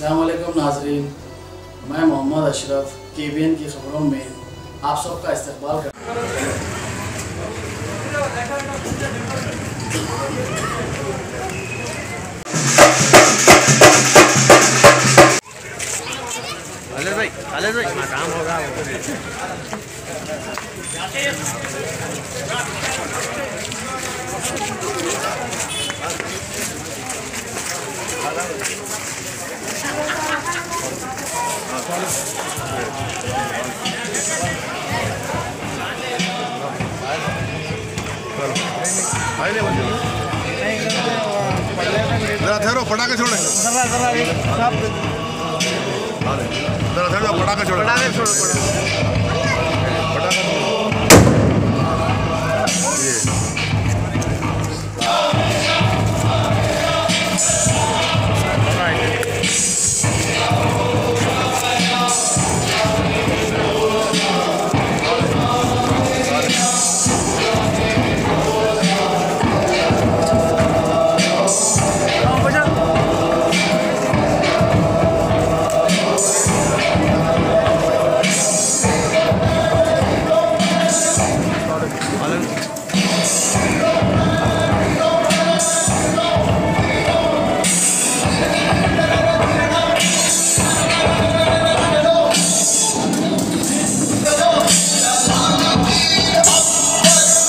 अस्सलाम वालेकुम नाज़रीन, मैं मोहम्मद अशरफ KBN की खबरों में आप सबका इस्तकबाल करता भाई काम होगा। ठहरो पटाखे छोड़े पटाखे छोड़ो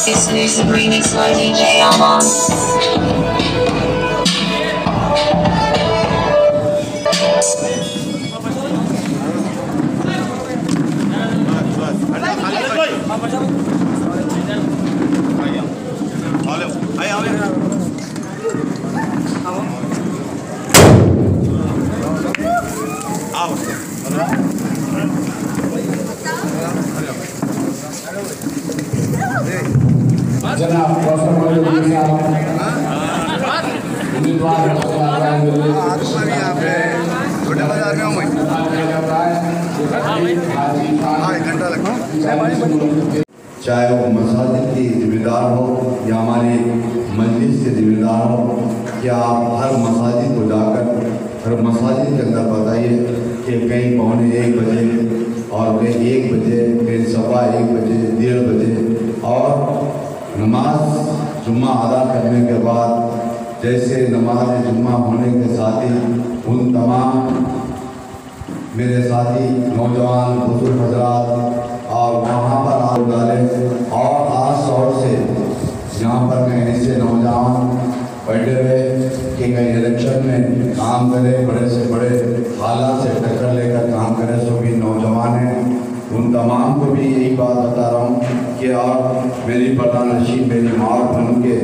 Exclusive remix by DJ Alman. जनाब उम्मीदवार छोटे बाजार में हूँ चाहे वो मसाजिद की जिम्मेदार हो या हमारे मजलिस के जिम्मेदार हो, क्या आप हर मसाजिद को जाकर हर मसाजिद के अंदर बताइए कि कहीं पौने 1 बजे और कहीं 1 बजे, कहीं 1:15 बजे, 1:30 बजे और नमाज जुम्मा अदा करने के बाद जैसे नमाज जुम्मा होने के साथ ही उन तमाम मेरे साथी नौजवान बुजुर्ग हजरात और वहाँ पर आग डालें और आस और से यहाँ पर मैं ऐसे नौजवान बैठे हुए कि मैं इलेक्शन में काम करें, बड़े से बड़े हालात से टक्कर लेकर काम करें, सो भी नौजवान हैं। उन तमाम को भी यही बात बता रहा हूँ कि आप मेरी प्रधानशी मेरी माँ बन के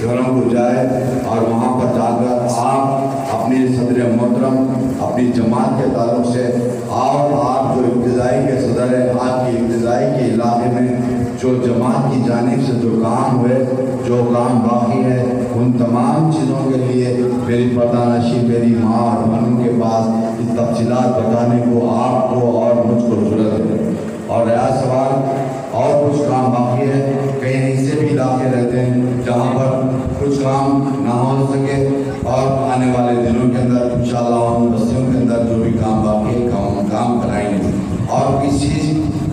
घरों को जाए और वहाँ पर जाकर आप अपनी सदर मोहतरम अपनी जमात के ताल्लुक से आप जो इब्तिदाई के सदर है, आपकी इब्तिदाई के इलाके में जो जमात की जानिब से जो काम हुए, जो काम बाकी है, उन तमाम चीज़ों के लिए मेरी प्रधानशी मेरी माँ और बहनों के पास इस तफसीलात बताने को आपको और मुझको ज़रूरत है। और रहा सवाल और कुछ काम बाकी है, कहीं ऐसे भी इलाके रहते हैं जहाँ पर कुछ काम ना हो सके और आने वाले दिनों के अंदर इंशाअल्लाह उन बस्तियों के अंदर जो भी काम बाकी है काम कराएंगे। और किसी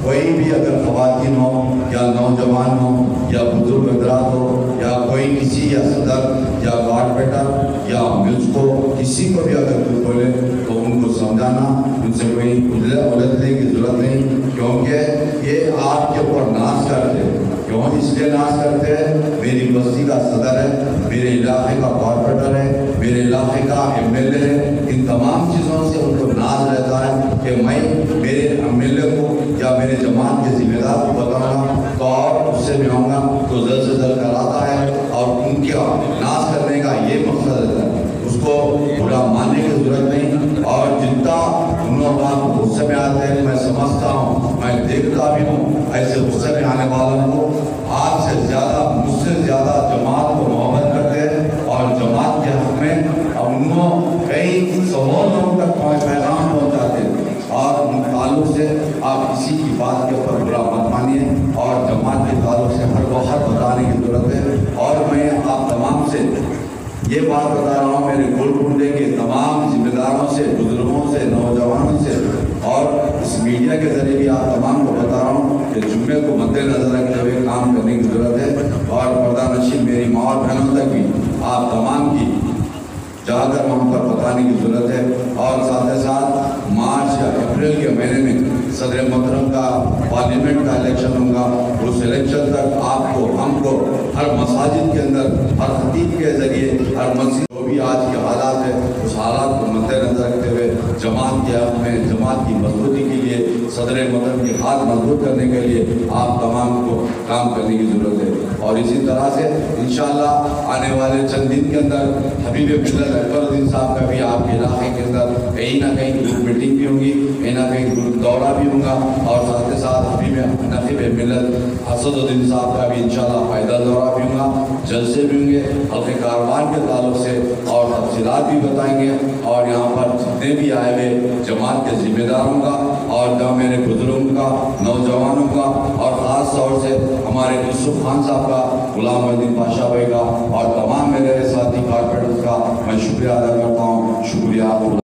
कोई भी अगर ख़वातीन हो या नौजवान हो या बुजुर्ग हजरात हो या कोई किसी या सदर या कॉर्पोरेटर या म्यूजिको किसी को भी अगर कुछ बोले तो उनको समझाना, उनसे कोई उलझने की ज़रूरत नहीं, क्योंकि ये आपके ऊपर नाश करते हैं। क्यों इसलिए नाश करते हैं? मेरी बस्ती का सदर है, मेरे इलाके का कॉर्पोरेटर है, मेरे इलाके का MLA है, इन तमाम चीज़ों से उनको नाज रहता है कि मैं मेरे MLA को या मेरे जमात के जिम्मेदार को बताऊँगा तो और उससे भी आऊँगा तो जल्द से जल्द कराता है और उनके नाश करने का ये मकसद रहता है। उसको बुरा मानने की जरूरत नहीं। और जितना उन लोग गुस्से में आते हैं मैं समझता हूँ, मैं देखता भी हूँ, ऐसे गुस्से में आने वालों को आपसे ज़्यादा मुझसे ज़्यादा जमात को मोहब्बत करते हैं और जमात के हक़ में उनको कई सबों तक पैगाम पहुँचाते हैं। और उन ताल्लुक़ से आप किसी की बात के ऊपर बुरा मत मानिए और जमात के ताल्लुक़ से हर को हर बताने की ज़रूरत है। और मैं आप तमाम से ये बात बता रहा हूँ मेरे गोलकुंडे के तमाम जिम्मेदारों से, बुजुर्गों से, नौजवानों से और इस मीडिया के जरिए भी आप तमाम को बता रहा हूँ कि जुम्मे को मद्देनजर रखते हुए काम करने की ज़रूरत है। और पर्दानशीन मेरी माँ और बहनों तक भी आप तमाम की जाकर वहाँ पर बताने की ज़रूरत है। और साथ ही साथ मार्च या अप्रैल के महीने में सदर मोहतरम का पार्लियामेंट का इलेक्शन होगा। उस इलेक्शन तक आपको, हमको हर मसाजिद के अंदर, हर खतीब के ज़रिए, हर मस्जिद, जो भी आज के हालात है उस हालात को मद्देनजर रखते हुए जमात के हक़ में, जमात की मजबूती के लिए, सदर मोहतरम के हाथ मजबूत करने के लिए आप तमाम को काम करने की ज़रूरत है। और इसी तरह से इंशाअल्लाह आने वाले चंद दिन के अंदर हबीब मिल्लत अकबरुद्दीन साहब का भी आपके इलाके के अंदर कहीं ना कहीं ग्रुप मीटिंग भी होगी, कहीं ना कहीं ग्रुप दौरा भी होगा। और साथ ही साथ हबीब नकीब मिल्लत असदुद्दीन साहब का भी इंशाअल्लाह पैदल दौरा भी होगा, जलसे भी होंगे, हल्के कारोबार के ताल्लुक से और तफसीलात भी बताएंगे। और यहाँ पर जितने भी आए हुए जमात के जिम्मेदारों का और मेरे बुजुर्गों का, नौजवानों का और ख़ास तौर से हमारे यूसुफ खान साहब का, गुलाम मोहद्दीन पाशा भाई का और तमाम मेरे साथी कारपोरेटर्स का मैं शुक्रिया अदा करता हूँ। शुक्रिया।